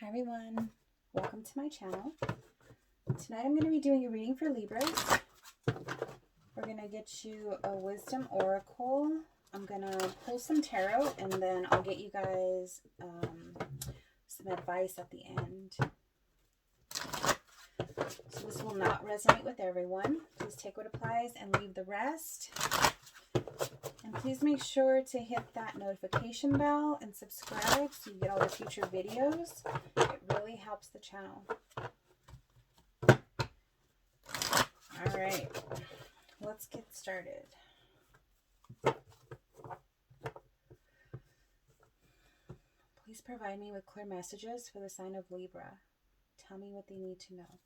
Hi everyone, welcome to my channel. Tonight I'm going to be doing a reading for Libras. We're going to get you a wisdom oracle. I'm going to pull some tarot and then I'll get you guys some advice at the end. So this will not resonate with everyone. Please take what applies and leave the rest. And please make sure to hit that notification bell and subscribe so you get all the future videos. It really helps the channel. All right, let's get started. Please provide me with clear messages for the sign of Libra. Tell me what they need to know.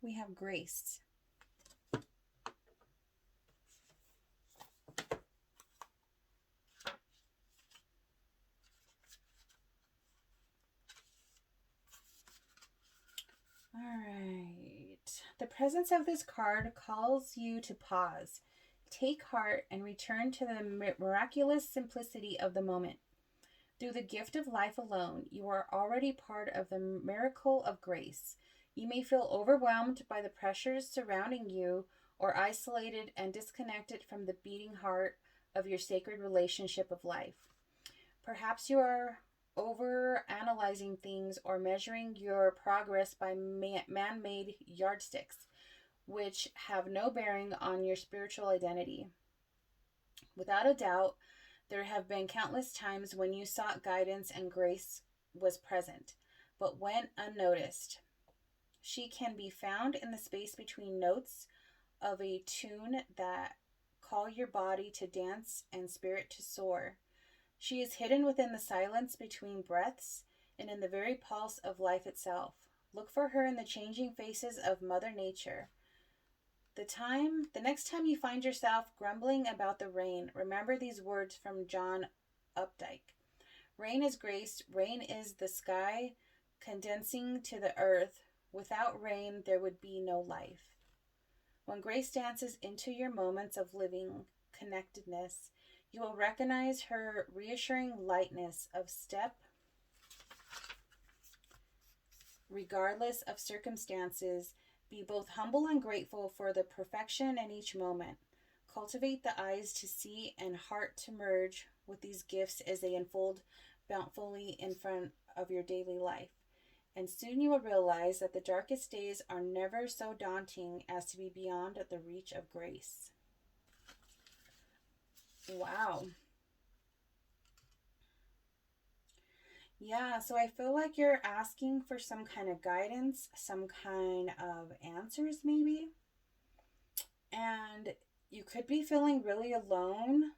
We have grace. All right. The presence of this card calls you to pause, take heart, and return to the miraculous simplicity of the moment. Through the gift of life alone, you are already part of the miracle of grace. You may feel overwhelmed by the pressures surrounding you or isolated and disconnected from the beating heart of your sacred relationship of life. Perhaps you are over analyzing things or measuring your progress by man-made yardsticks, which have no bearing on your spiritual identity. Without a doubt, there have been countless times when you sought guidance and grace was present, but went unnoticed. She can be found in the space between notes of a tune that call your body to dance and spirit to soar. She is hidden within the silence between breaths and in the very pulse of life itself. Look for her in the changing faces of Mother Nature. The next time you find yourself grumbling about the rain, remember these words from John Updike. Rain is grace. Rain is the sky condensing to the earth. Without rain, there would be no life. When grace dances into your moments of living connectedness, you will recognize her reassuring lightness of step, regardless of circumstances. Be both humble and grateful for the perfection in each moment. Cultivate the eyes to see and heart to merge with these gifts as they unfold bountifully in front of your daily life. And soon you will realize that the darkest days are never so daunting as to be beyond the reach of grace. Wow. Yeah, so I feel like you're asking for some kind of guidance, some kind of answers maybe. And you could be feeling really alone.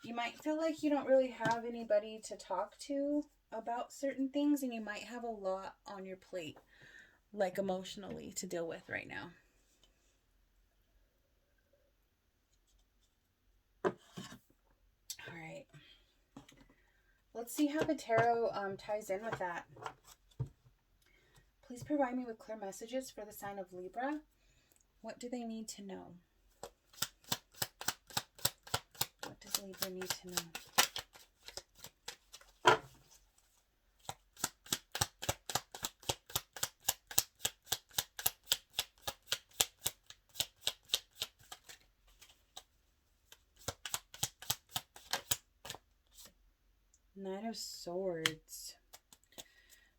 You might feel like you don't really have anybody to talk to about certain things, and you might have a lot on your plate, like emotionally, to deal with right now. All right. Let's see how the tarot ties in with that. Please provide me with clear messages for the sign of Libra. What do they need to know? What does Libra need to know? Knight of Swords.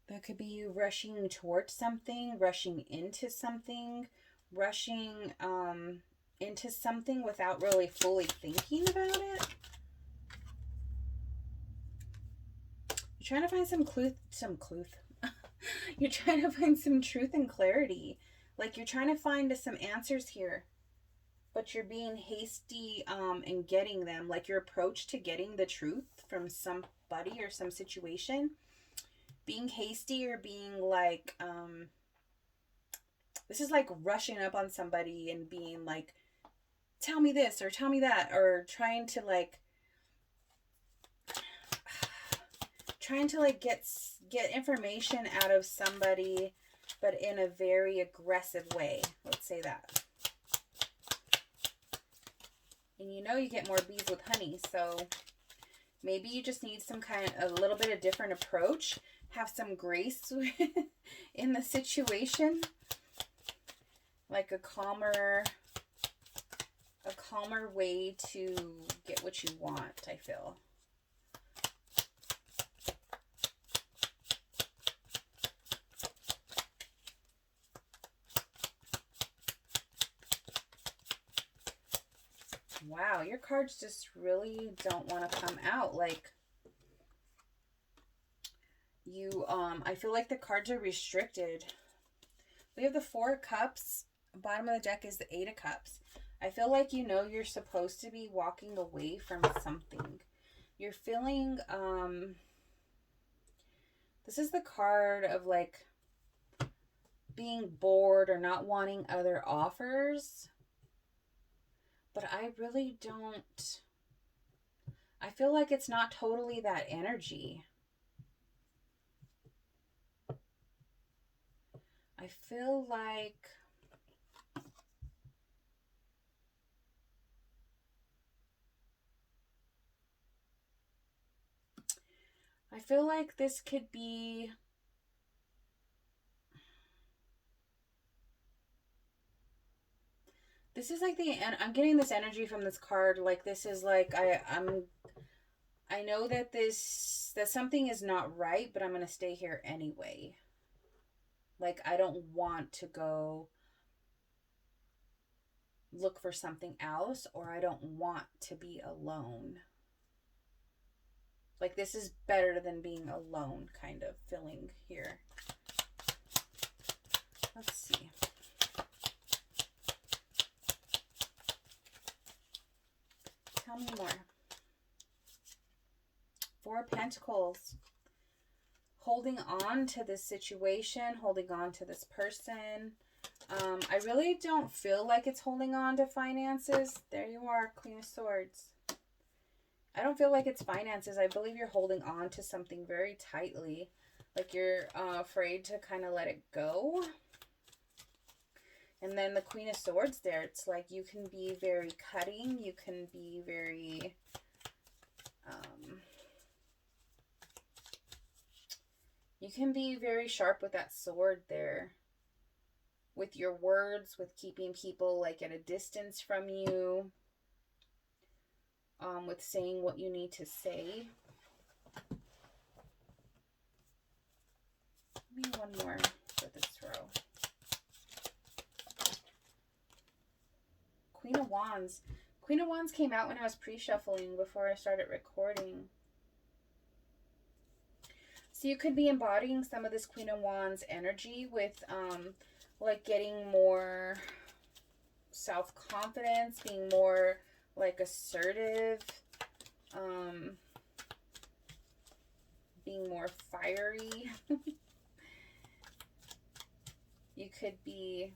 That could be you rushing towards something, rushing into something, rushing into something without really fully thinking about it. You're trying to find You're trying to find some truth and clarity. Like you're trying to find some answers here, but you're being hasty in getting them. Like your approach to getting the truth from somebody or some situation, being hasty or being like this is like rushing up on somebody and being like tell me this or tell me that, or trying to like get information out of somebody, but in a very aggressive way. Let's say that. And you know you get more bees with honey, so maybe you just need a little bit of different approach. Have some grace in the situation. Like a calmer way to get what you want, I feel. Wow, your cards just really don't want to come out. Like, you, I feel like the cards are restricted. We have the Four of Cups. Bottom of the deck is the Eight of Cups. I feel like you know you're supposed to be walking away from something. You're feeling, this is the card of like being bored or not wanting other offers. But I really don't, I feel like it's not totally that energy. I feel like this could be, this is like I'm getting this energy from this card. Like, this is like, I know that that something is not right, but I'm going to stay here anyway. Like, I don't want to go look for something else, or I don't want to be alone. Like, this is better than being alone kind of feeling here. Let's see. Tell me more. Four of Pentacles. Holding on to this situation, holding on to this person. I really don't feel like it's holding on to finances. There you are, Queen of Swords. I don't feel like it's finances. I believe you're holding on to something very tightly. Like you're afraid to kind of let it go. And then the Queen of Swords there. It's like you can be very cutting. You can be very... you can be very sharp with that sword there. With your words, with keeping people like at a distance from you. With saying what you need to say. Give me one more for this row. Queen of Wands. Queen of Wands came out when I was pre-shuffling before I started recording. So you could be embodying some of this Queen of Wands energy with like getting more self-confidence, being more like assertive, being more fiery. You could be,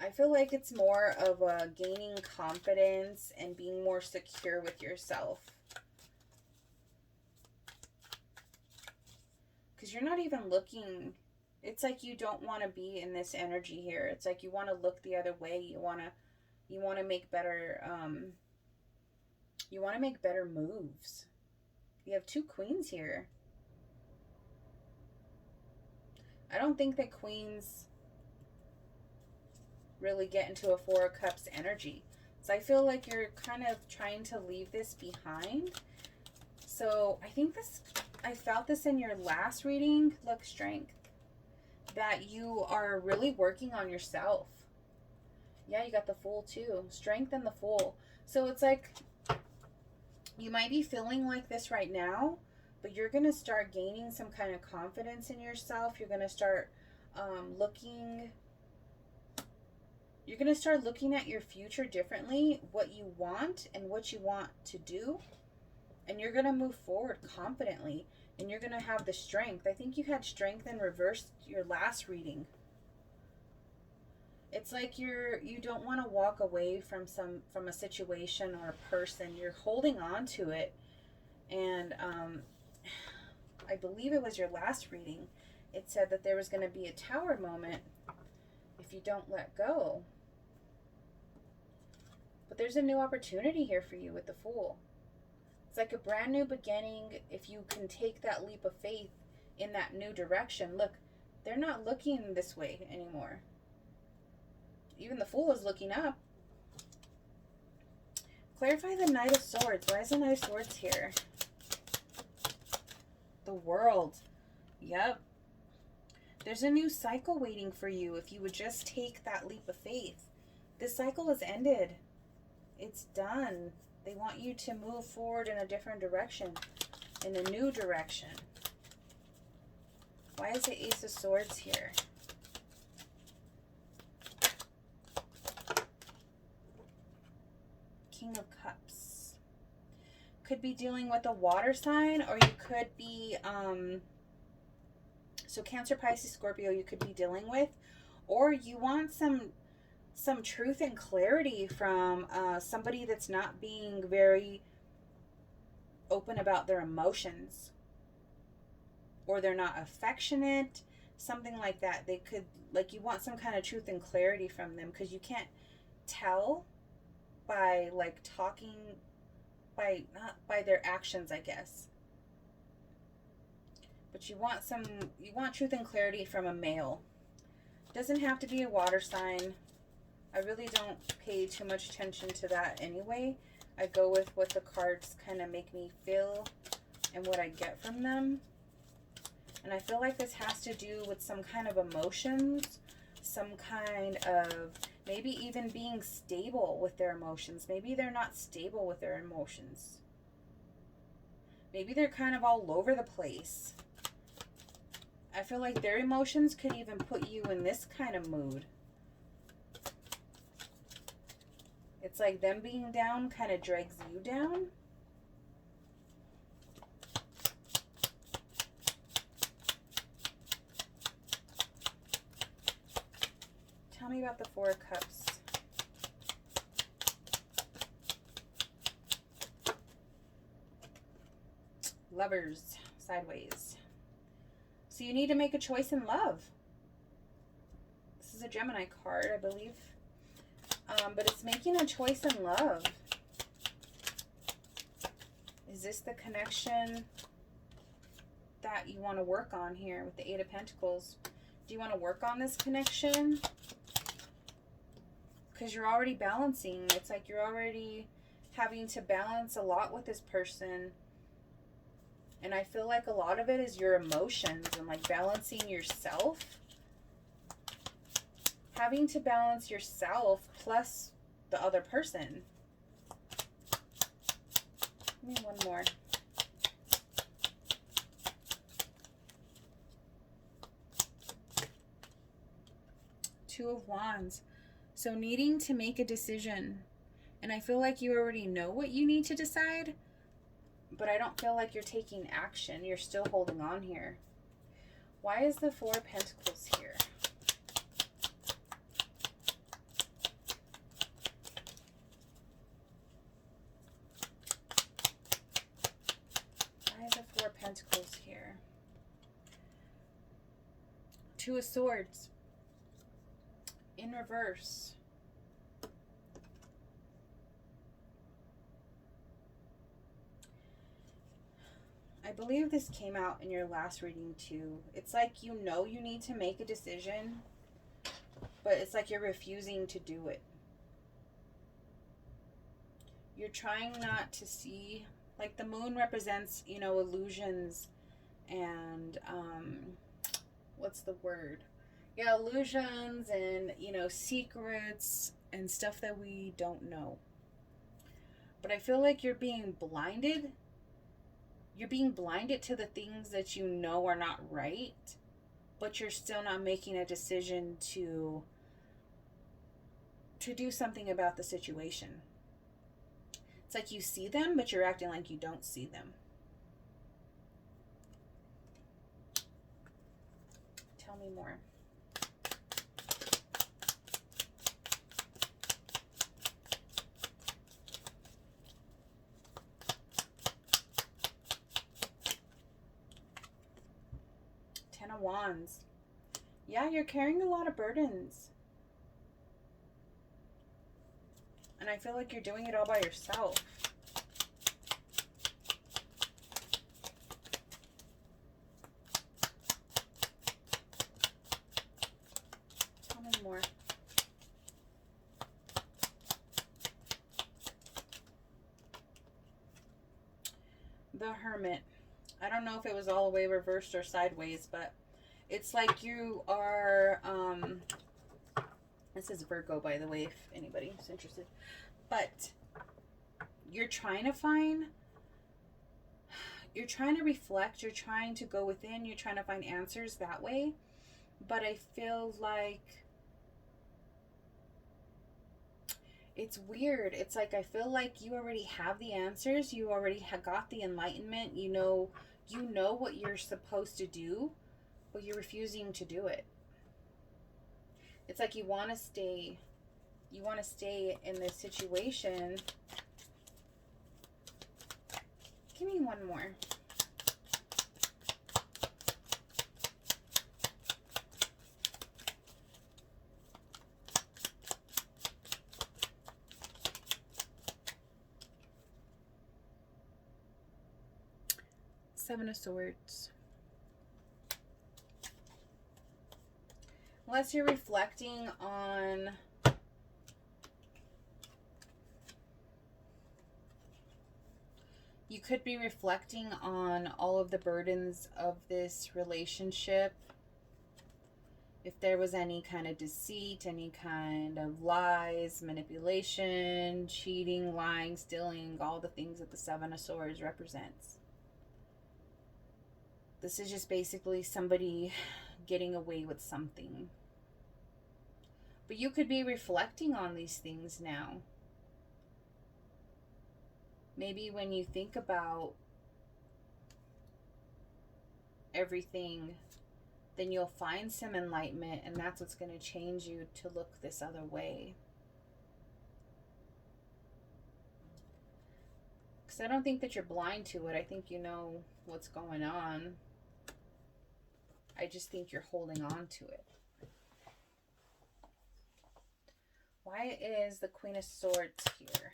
I feel like it's more of a gaining confidence and being more secure with yourself. Because you're not even looking, it's like you don't want to be in this energy here. It's like you want to look the other way. You want to make better, you want to make better moves. You have two queens here. I don't think that queens really get into a Four of Cups energy. So I feel like you're kind of trying to leave this behind. So I think I felt this in your last reading. Look, strength. That you are really working on yourself. Yeah, you got the Fool too. Strength and the Fool. So it's like you might be feeling like this right now, but you're going to start gaining some kind of confidence in yourself. You're going to start looking at your future differently, what you want and what you want to do. And you're going to move forward confidently. And you're going to have the strength. I think you had strength in reverse your last reading. It's like you don't want to walk away from a situation or a person. You're holding on to it. And I believe it was your last reading. It said that there was going to be a tower moment if you don't let go. But there's a new opportunity here for you with the Fool. It's like a brand new beginning if you can take that leap of faith in that new direction. Look, they're not looking this way anymore. Even the Fool is looking up. Clarify the Knight of Swords. Why is the Knight of Swords here? The World. Yep. There's a new cycle waiting for you if you would just take that leap of faith. This cycle has ended. It's done. They want you to move forward in a different direction, in a new direction. Why is the Ace of Swords here? King of Cups. Could be dealing with a water sign, or you could be, so Cancer, Pisces, Scorpio you could be dealing with, or you want some truth and clarity from somebody that's not being very open about their emotions, or they're not affectionate, something like that. They could, like, you want some kind of truth and clarity from them, because you can't tell by like talking, not by their actions, I guess. But you want truth and clarity from a male. Doesn't have to be a water sign. I really don't pay too much attention to that anyway. I go with what the cards kind of make me feel and what I get from them. And I feel like this has to do with some kind of emotions, some kind of maybe even being stable with their emotions. Maybe they're not stable with their emotions. Maybe they're kind of all over the place. I feel like their emotions could even put you in this kind of mood. It's like them being down kind of drags you down. Tell me about the Four of Cups. Lovers, sideways. So you need to make a choice in love. This is a Gemini card, I believe. But it's making a choice in love. Is this the connection that you want to work on here with the Eight of Pentacles? Do you want to work on this connection? Because you're already balancing. It's like you're already having to balance a lot with this person. And I feel like a lot of it is your emotions and like balancing yourself. Having to balance yourself plus the other person. Give me one more. Two of Wands. So needing to make a decision. And I feel like you already know what you need to decide. But I don't feel like you're taking action. You're still holding on here. Why is the Four of Pentacles here? Why is the Four of Pentacles here? Two of Swords. In reverse. I believe this came out in your last reading too. It's like you know you need to make a decision, but it's like you're refusing to do it. You're trying not to see, like the moon represents, you know, illusions and, what's the word? Yeah, illusions and, you know, secrets and stuff that we don't know. But I feel like you're being blinded. You're being blinded to the things that you know are not right, but you're still not making a decision to do something about the situation. It's like you see them, but you're acting like you don't see them. Tell me more. of Wands. Yeah, you're carrying a lot of burdens. And I feel like you're doing it all by yourself. Tell me more. The Hermit. I don't know if it was all the way reversed or sideways, but it's like you are, this is Virgo, by the way, if anybody's interested. But you're trying to reflect, you're trying to go within, you're trying to find answers that way. But I feel like it's weird. It's like I feel like you already have the answers. You already have got the enlightenment. You know what you're supposed to do, but you're refusing to do it. It's like you want to stay in this situation. Give me one more. Seven of Swords. Unless you're reflecting on you could be reflecting on all of the burdens of this relationship. If there was any kind of deceit, any kind of lies, manipulation, cheating, lying, stealing, all the things that the Seven of Swords represents. This is just basically somebody getting away with something. But you could be reflecting on these things now. Maybe when you think about everything, then you'll find some enlightenment, and that's what's going to change you to look this other way. Because I don't think that you're blind to it. I think you know what's going on. I just think you're holding on to it. Why is the Queen of Swords here?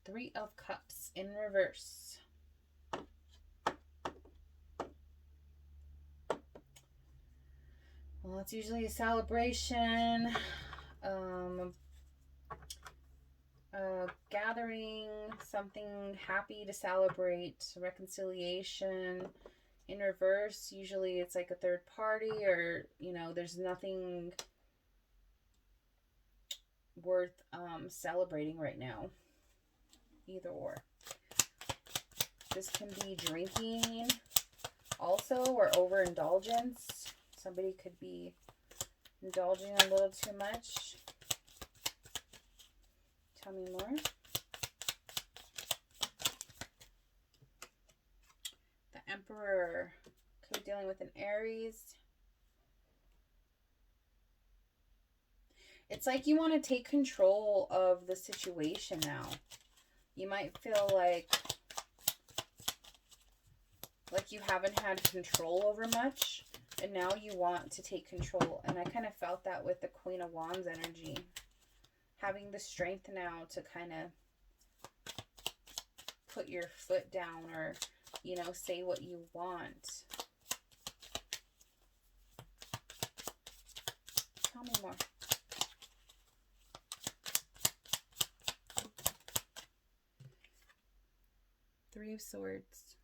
Three of Cups in reverse. Well, it's usually a celebration, gathering, something happy to celebrate, reconciliation. In reverse, usually it's like a third party, or, you know, there's nothing worth celebrating right now. Either or. This can be drinking also, or overindulgence. Somebody could be indulging a little too much. Tell me more. The Emperor could be dealing with an Aries. It's like you want to take control of the situation now. You might feel like you haven't had control over much, and now you want to take control. And I kind of felt that with the Queen of Wands energy. Having the strength now to kind of put your foot down, or, you know, say what you want. Tell me more. Three of Swords.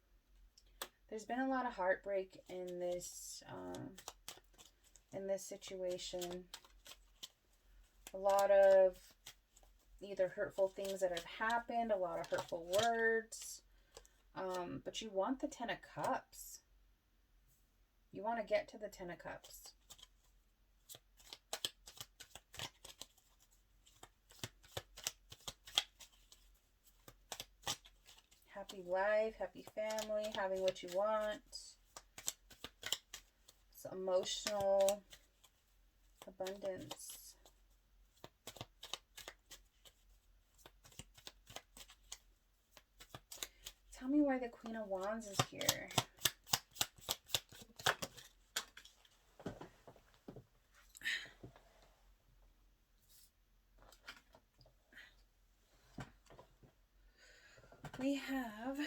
There's been a lot of heartbreak in this situation. A lot of either hurtful things that have happened, a lot of hurtful words. But you want the Ten of Cups. You want to get to the Ten of Cups. Happy life, happy family, having what you want. It's emotional abundance. Tell me why the Queen of Wands is here. We have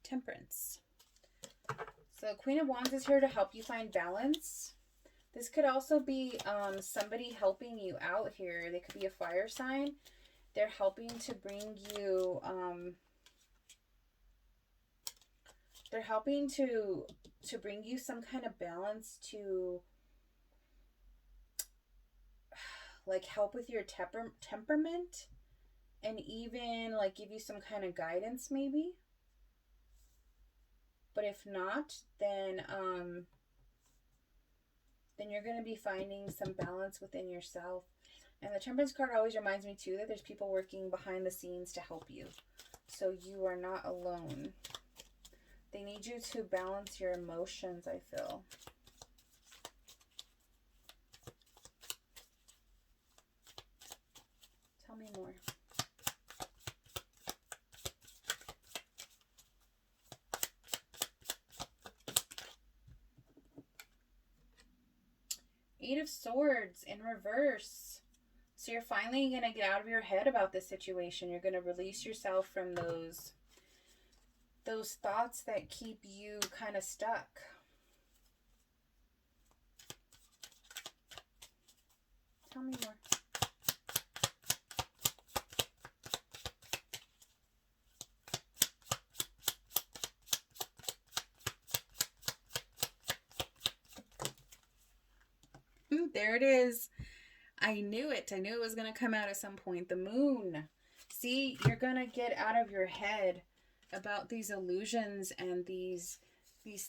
Temperance. So Queen of Wands is here to help you find balance. This could also be somebody helping you out here. They could be a fire sign. They're helping to bring you, they're helping to bring you some kind of balance, to like help with your temperament, and even like give you some kind of guidance maybe. But if not, then you're going to be finding some balance within yourself. And the Temperance card always reminds me too that there's people working behind the scenes to help you. So you are not alone. They need you to balance your emotions, I feel. Tell me more. Eight of Swords in reverse. So you're finally going to get out of your head about this situation. You're going to release yourself from those thoughts that keep you kind of stuck. Tell me more. There it is. I knew it. I knew it was going to come out at some point. The Moon. See, you're going to get out of your head about these illusions and these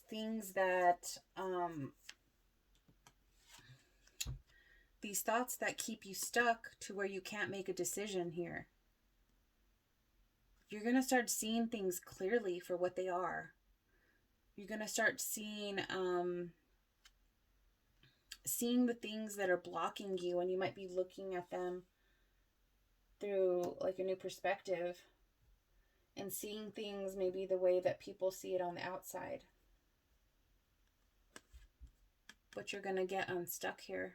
things that, these thoughts that keep you stuck to where you can't make a decision here. You're going to start seeing things clearly for what they are. You're going to start seeing the things that are blocking you, and you might be looking at them through like a new perspective and seeing things maybe the way that people see it on the outside. But you're going to get unstuck here.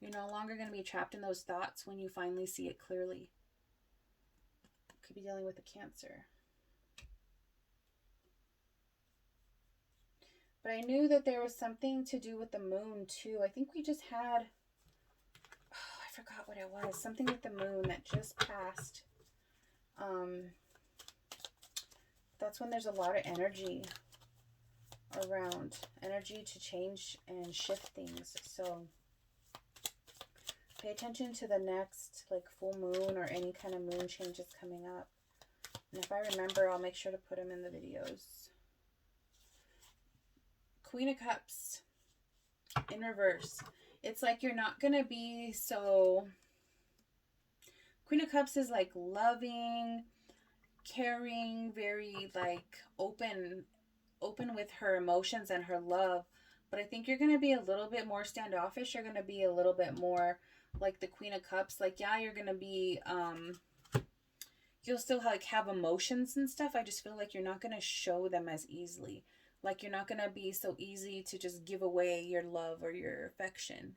You're no longer going to be trapped in those thoughts when you finally see it clearly. Could be dealing with a Cancer. But I knew that there was something to do with the Moon too. I think we just had, I forgot what it was. Something with the Moon that just passed. That's when there's a lot of energy around. Energy to change and shift things. So pay attention to the next like full moon or any kind of moon changes coming up. And if I remember, I'll make sure to put them in the videos. Queen of Cups in reverse. It's like you're not going to be so... Queen of Cups is like loving, caring, very like open with her emotions and her love. But I think you're going to be a little bit more standoffish. You're going to be a little bit more like the Queen of Cups. Like, yeah, you're going to be... you'll still like have emotions and stuff. I just feel like you're not going to show them as easily. Like you're not going to be so easy to just give away your love or your affection.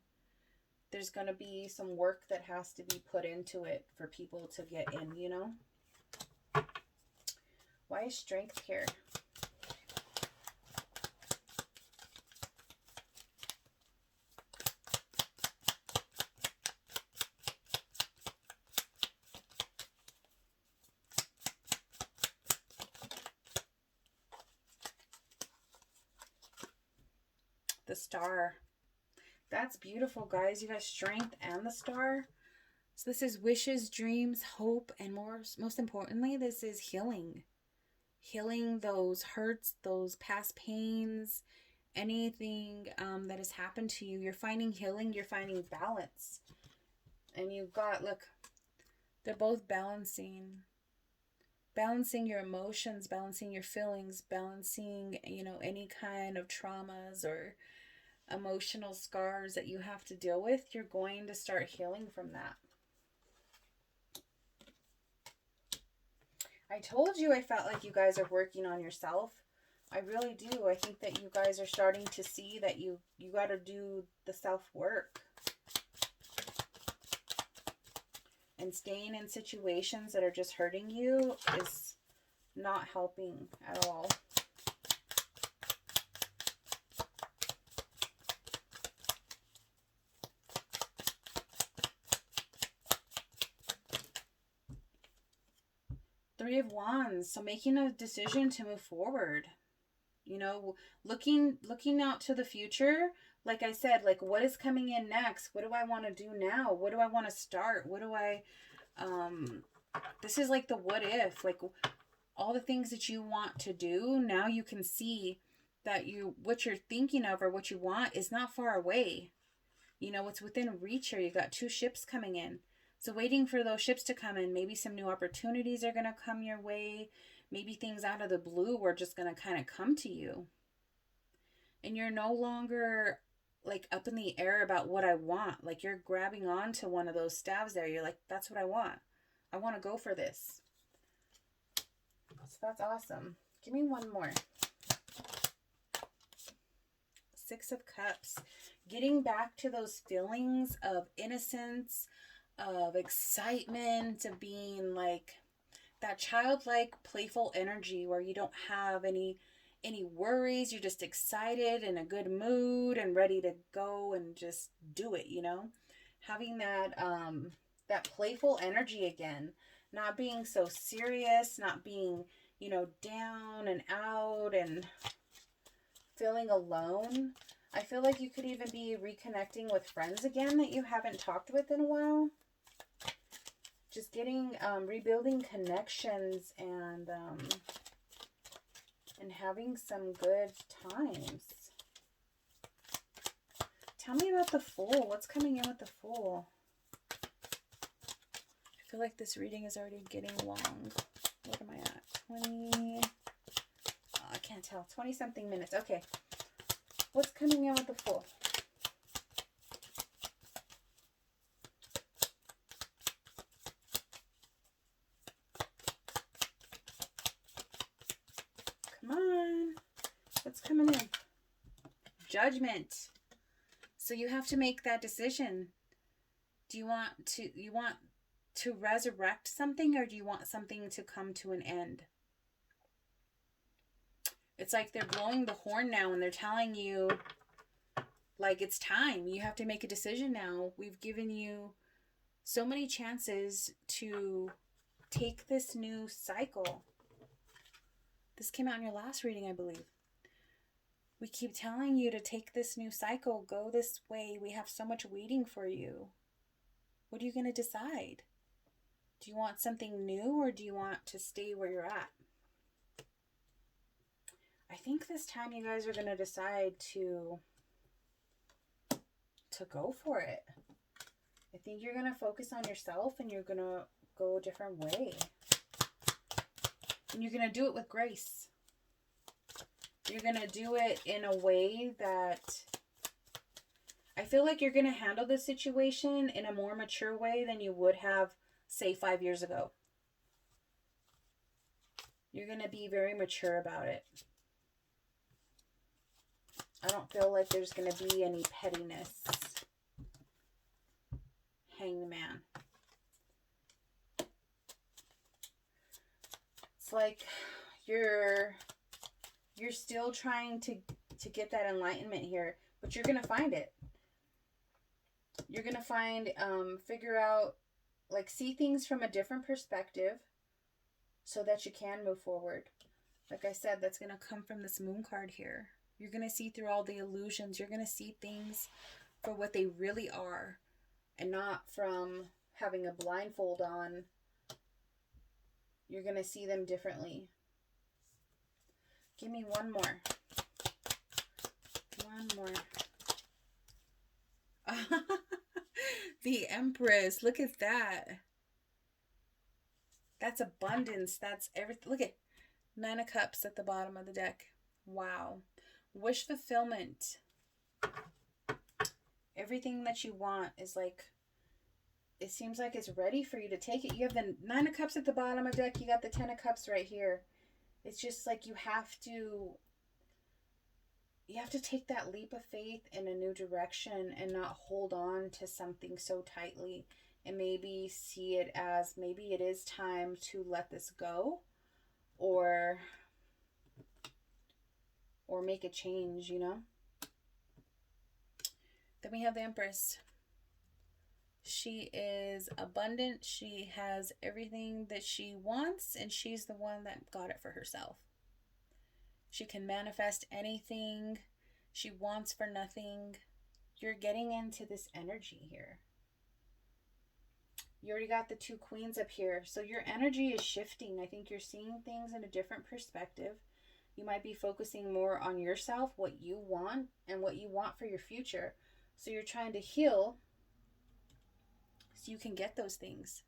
There's going to be some work that has to be put into it for people to get in, you know? Why is Strength here? The Star. That's beautiful, guys. You got Strength and the Star. So this is wishes, dreams, hope, and most importantly, this is healing. Healing those hurts, those past pains, anything that has happened to you. You're finding healing. You're finding balance. And you've got, look, they're both balancing your emotions, balancing your feelings, balancing, you know, any kind of traumas or emotional scars that you have to deal with. You're going to start healing from that. I told you I felt like you guys are working on yourself. I really do. I think that you guys are starting to see that you got to do the self-work. And staying in situations that are just hurting you is not helping at all. Three of Wands. So making a decision to move forward. You know, looking out to the future. Like I said, like what is coming in next? What do I want to do now? What do I want to start? What do I this is like the what if, like all the things that you want to do. Now you can see that what you're thinking of or what you want is not far away. You know, it's within reach here. You got 2 ships coming in. So waiting for those ships to come in. Maybe some new opportunities are going to come your way. Maybe things out of the blue are just going to kind of come to you. And you're no longer like up in the air about what I want. Like you're grabbing onto one of those staves there. You're like, that's what I want. I want to go for this. So that's awesome. Give me one more. 6 of Cups. Getting back to those feelings of innocence, of excitement, of being like that childlike, playful energy where you don't have any worries. You're just excited, in a good mood, and ready to go and just do it, you know? Having that that playful energy again. Not being so serious, not being, you know, down and out and feeling alone. I feel like you could even be reconnecting with friends again that you haven't talked with in a while. Just getting, rebuilding connections and having some good times. Tell me about the Fool. What's coming in with the Fool? I feel like this reading is already getting long. What am I at? 20... Oh, I can't tell. 20-something minutes. Okay. What's coming in with the Fool? Come on. What's coming in? Judgment. So you have to make that decision. Do you want to resurrect something, or do you want something to come to an end? It's like they're blowing the horn now and they're telling you, like, it's time. You have to make a decision now. We've given you so many chances to take this new cycle. This came out in your last reading, I believe. We keep telling you to take this new cycle, go this way. We have so much waiting for you. What are you going to decide? Do you want something new, or do you want to stay where you're at? I think this time you guys are going to decide to go for it. I think you're going to focus on yourself and you're going to go a different way. And you're going to do it with grace. You're going to do it in a way that I feel like you're going to handle the situation in a more mature way than you would have, say, 5 years ago. You're going to be very mature about it. I don't feel like there's going to be any pettiness. Hanged Man. It's like you're still trying to get that enlightenment here, but you're going to find it. You're going to find, figure out, like, see things from a different perspective so that you can move forward. Like I said, that's going to come from this Moon card here. You're going to see through all the illusions. You're going to see things for what they really are and not from having a blindfold on. You're going to see them differently. Give me one more. One more. The Empress. Look at that. That's abundance. That's everything. Look at 9 of Cups at the bottom of the deck. Wow. Wish fulfillment. Everything that you want is like it seems like it's ready for you to take it. You have the Nine of Cups at the bottom of the deck. You got the Ten of Cups right here. It's just like you have to take that leap of faith in a new direction and not hold on to something so tightly, and maybe see it as maybe it is time to let this go, or make a change, you know. Then we have the Empress. She is abundant. She has everything that she wants, and she's the one that got it for herself. She can manifest anything she wants for nothing. You're getting into this energy here. You already got the two queens up here. So your energy is shifting. I think you're seeing things in a different perspective. You might be focusing more on yourself, what you want, and what you want for your future. So you're trying to heal so you can get those things.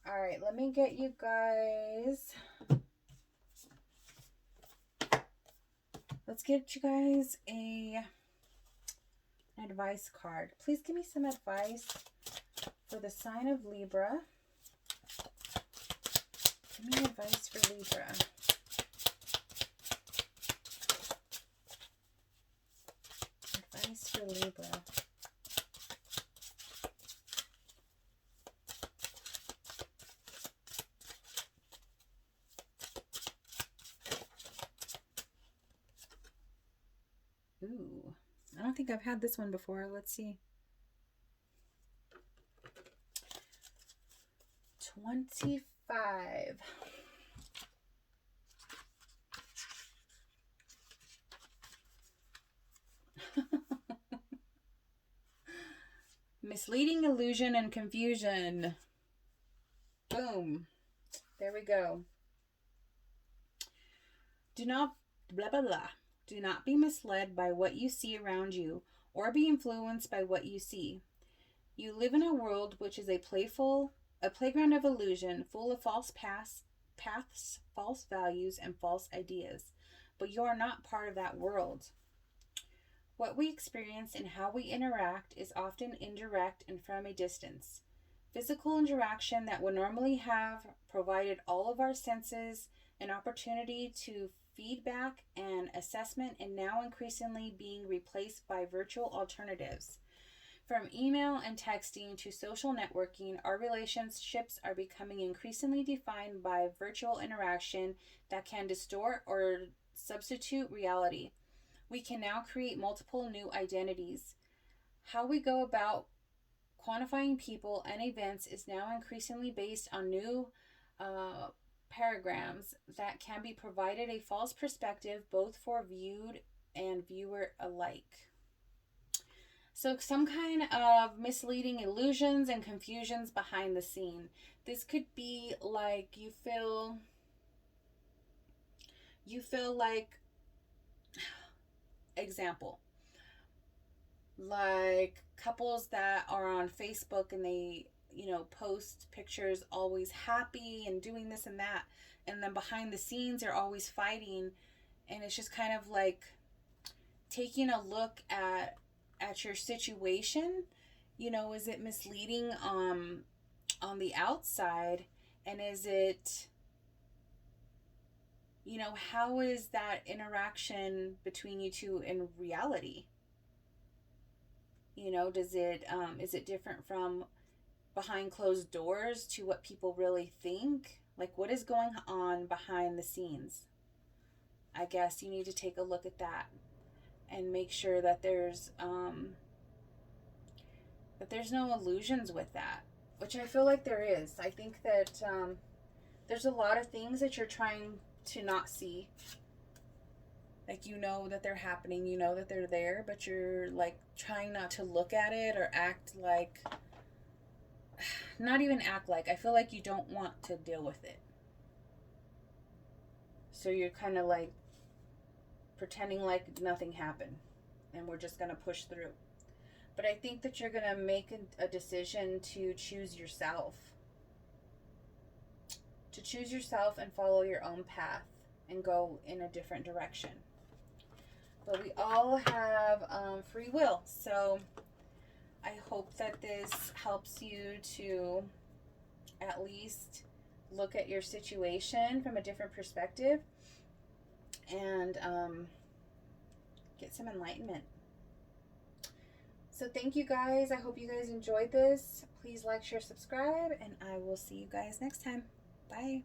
All right, let me get you guys. Let's get you guys an advice card. Please give me some advice for the sign of Libra. Give me advice for Libra. Advice for Libra. Ooh, I don't think I've had this one before. Let's see. 25. Misleading, illusion, and confusion. Boom. There we go. Do not, blah, blah, blah. Do not be misled by what you see around you, or be influenced by what you see. You live in a world which is a playground of illusion, full of false paths, false values, and false ideas. But you are not part of that world. What we experience and how we interact is often indirect and from a distance. Physical interaction that would normally have provided all of our senses an opportunity to feedback and assessment, and now increasingly being replaced by virtual alternatives. From email and texting to social networking, our relationships are becoming increasingly defined by virtual interaction that can distort or substitute reality. We can now create multiple new identities. How we go about quantifying people and events is now increasingly based on new paradigms that can be provided a false perspective both for viewed and viewer alike. So some kind of misleading illusions and confusions behind the scene. This could be like you feel like, example, like couples that are on Facebook and they, post pictures always happy and doing this and that, and then behind the scenes they're always fighting, and it's just kind of like taking a look at your situation. Is it misleading on the outside, and is it, how is that interaction between you two in reality? Does it is it different from behind closed doors to what people really think? Like, what is going on behind the scenes? I guess you need to take a look at that and make sure that there's no illusions with that, which I feel like there is. I think that there's a lot of things that you're trying to not see. Like, that they're happening, that they're there, but you're like trying not to look at it or act like, not even act like, I feel like you don't want to deal with it. So you're kind of like pretending like nothing happened and we're just going to push through. But I think that you're going to make a decision to choose yourself. To choose yourself and follow your own path and go in a different direction. But we all have free will. So I hope that this helps you to at least look at your situation from a different perspective and get some enlightenment. So thank you guys. I hope you guys enjoyed this. Please like, share, subscribe, and I will see you guys next time. Bye.